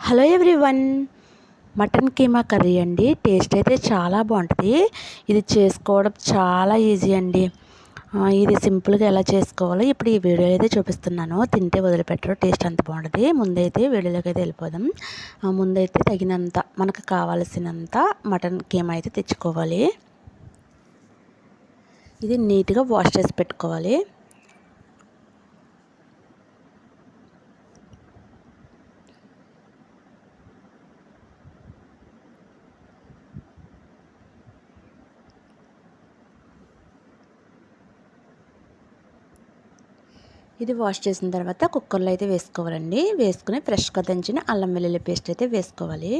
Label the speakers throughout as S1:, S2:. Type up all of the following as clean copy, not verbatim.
S1: Hello everyone. Mutton keema curry అండి. Taste అయితే చాలా బాగుంటుంది. ఇది చేసుకోవడం చాలా ఈజీ అండి. ఇది సింపుల్గా ఎలా చేసుకోవాలో ఇప్పుడు ఈ వీడియో అయితే చూపిస్తున్నాను. తింటే వదిలిపెట్టరు, టేస్ట్ అంత బాగుంటుంది. ముందైతే వీడియోలోకి అయితే వెళ్ళిపోదాం. ముందైతే తగినంత మనకు కావాల్సినంత మటన్ కీమా అయితే తెచ్చుకోవాలి. ఇది నీట్గా వాష్ చేసి పెట్టుకోవాలి. ఇది వాష్ చేసిన తర్వాత కుక్కర్లో అయితే వేసుకోవాలండి. వేసుకుని ఫ్రెష్గా దంచిన అల్లం వెల్లుల్లి పేస్ట్ అయితే వేసుకోవాలి.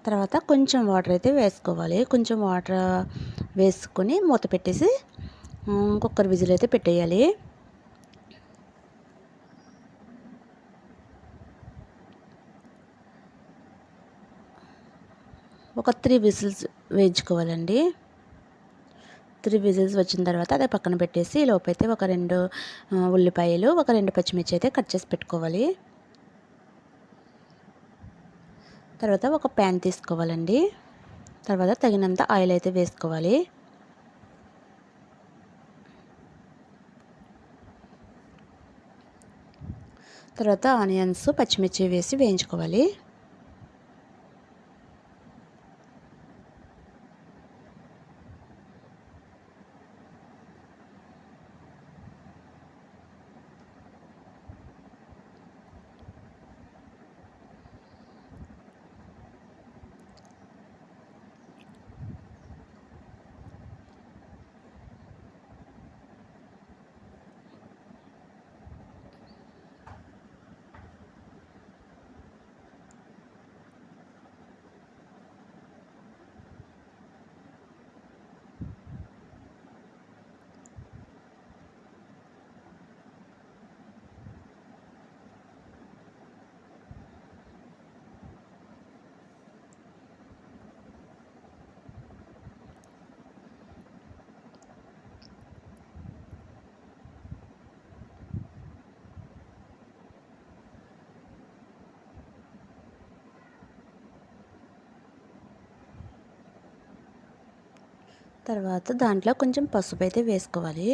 S1: తర్వాత కొంచెం వాటర్ అయితే వేసుకోవాలి. కొంచెం వాటర్ వేసుకొని మూత పెట్టేసి కుక్కర్ విజిల్ అయితే పెట్టేయాలి. ఒక 3 విజిల్స్ వేయించుకోవాలండి. 3 విజిల్స్ వచ్చిన తర్వాత అదే పక్కన పెట్టేసి లోపైతే ఒక 2 ఉల్లిపాయలు, ఒక 2 పచ్చిమిర్చి అయితే కట్ చేసి పెట్టుకోవాలి. తర్వాత ఒక ప్యాన్ తీసుకోవాలండి. తర్వాత తగినంత ఆయిల్ అయితే వేసుకోవాలి. తర్వాత ఆనియన్స్, పచ్చిమిర్చి వేసి వేయించుకోవాలి. తర్వాత దాంట్లో కొంచెం పసుపు అయితే వేసుకోవాలి.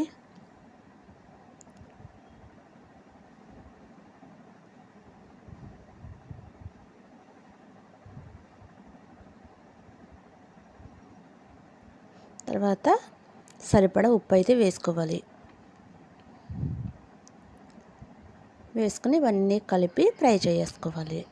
S1: తర్వాత సరిపడా ఉప్పు అయితే వేసుకోవాలి. వేసుకుని ఇవన్నీ కలిపి ఫ్రై చేసుకోవాలి.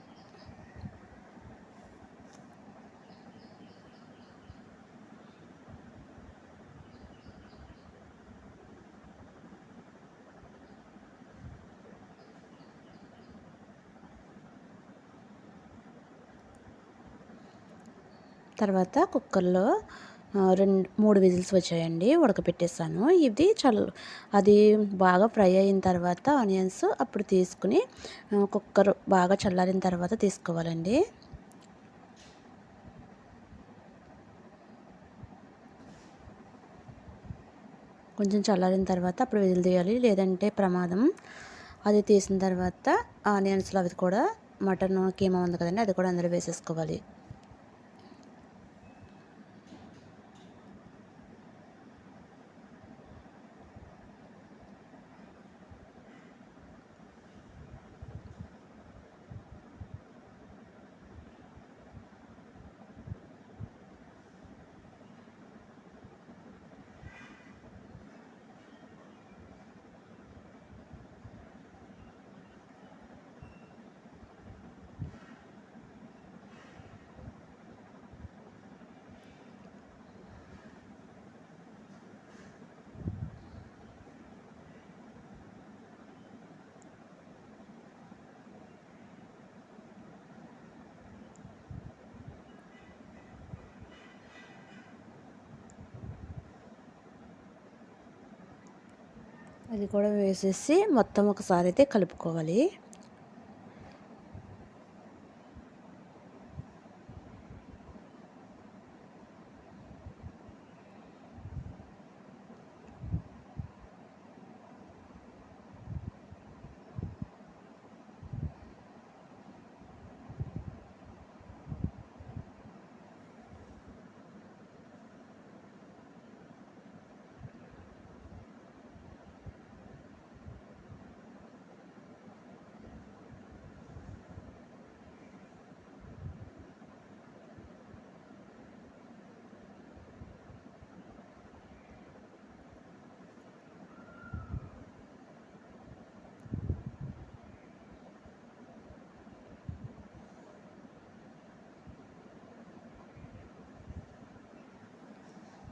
S1: తర్వాత కుక్కర్లో 3 విజిల్స్ వచ్చాయండి, ఉడకపెట్టేసాను. ఇది అది బాగా ఫ్రై అయిన తర్వాత ఆనియన్స్ అప్పుడు తీసుకుని కుక్కర్ బాగా చల్లారిన తర్వాత తీసుకోవాలండి. కొంచెం చల్లారిన తర్వాత అప్పుడు విజిల్ తీయాలి, లేదంటే ప్రమాదం. అది తీసిన తర్వాత ఆనియన్స్లో అవి కూడా మటన్ కీమా ఉంది కదండి, అది కూడా అందులో వేసేసుకోవాలి. అది కూడా వేసేసి మొత్తం ఒకసారి అయితే కలుపుకోవాలి.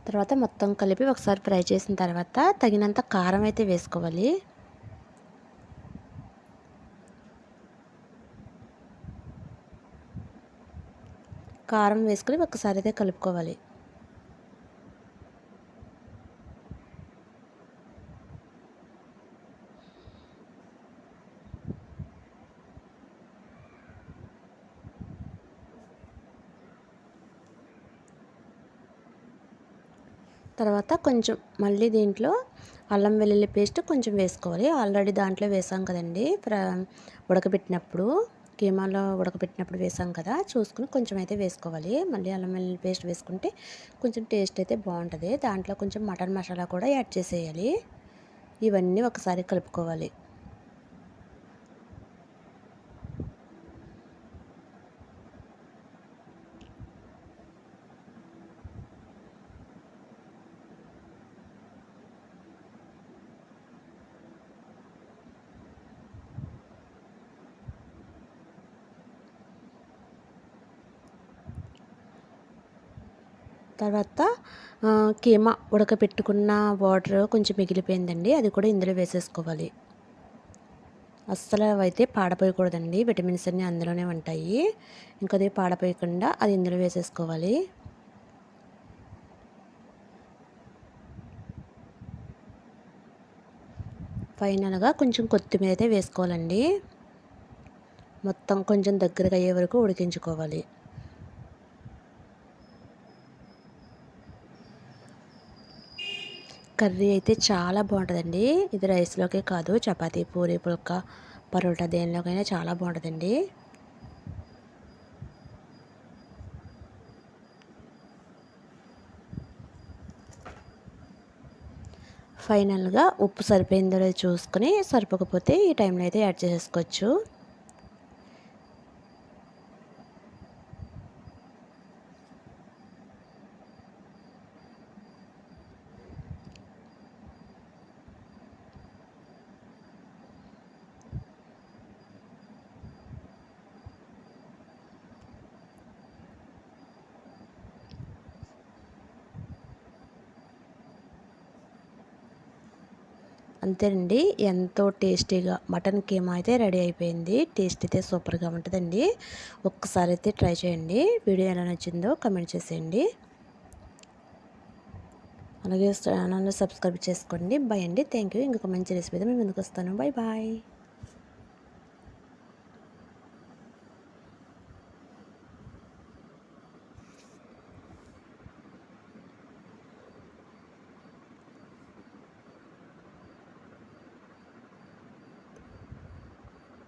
S1: తర్వాత మొత్తం కలిపి ఒకసారి ఫ్రై చేసిన తర్వాత తగినంత కారం అయితే వేసుకోవాలి. కారం వేసుకొని ఒకసారి అయితే కలుపుకోవాలి. తర్వాత కొంచెం మళ్ళీ దీంట్లో అల్లం వెల్లుల్లి పేస్ట్ కొంచెం వేసుకోవాలి. ఆల్రెడీ దాంట్లో వేసాం కదండి, ఉడకబెట్టినప్పుడు కీమాలో ఉడకబెట్టినప్పుడు వేసాం కదా, చూసుకుని కొంచెం అయితే వేసుకోవాలి. మళ్ళీ అల్లం వెల్లుల్లి పేస్ట్ వేసుకుంటే కొంచెం టేస్ట్ అయితే బాగుంటుంది. దాంట్లో కొంచెం మటన్ మసాలా కూడా యాడ్ చేసేయాలి. ఇవన్నీ ఒకసారి కలుపుకోవాలి. తర్వాత కీమా ఉడకపెట్టుకున్న వాటర్ కొంచెం మిగిలిపోయిందండి, అది కూడా ఇందులో వేసేసుకోవాలి. అస్సలు అవైతే పాడపోయకూడదండి, విటమిన్స్ అన్నీ అందులోనే ఉంటాయి. ఇంకా అది పాడపోయకుండా అది ఇందులో వేసేసుకోవాలి. ఫైనల్గా కొంచెం కొత్తిమీర అయితే వేసుకోవాలండి. మొత్తం కొంచెం దగ్గరగా అయ్యే వరకు ఉడికించుకోవాలి. కర్రీ అయితే చాలా బాగుంటుందండి. ఇది రైస్లోకే కాదు, చపాతీ, పూరి, పుల్కా, పరోటా దేనిలోకైనా చాలా బాగుంటుందండి. ఫైనల్గా ఉప్పు సరిపోయిందో లేదో చూసుకొని, సరిపోకపోతే ఈ టైంలో అయితే యాడ్ చేసేసుకోవచ్చు. అంతేనండి, ఎంతో టేస్టీగా మటన్ కీమా అయితే రెడీ అయిపోయింది. టేస్ట్ అయితే సూపర్గా ఉంటుందండి. ఒక్కసారి అయితే ట్రై చేయండి. వీడియో ఎలా నచ్చిందో కమెంట్ చేసేయండి. అలాగే ఛానల్ని సబ్స్క్రైబ్ చేసుకోండి. బాయ్ అండి, థ్యాంక్ యూ. ఇంకొక మంచి రెసిపీతో మేము ముందుకు వస్తాను. Bye bye.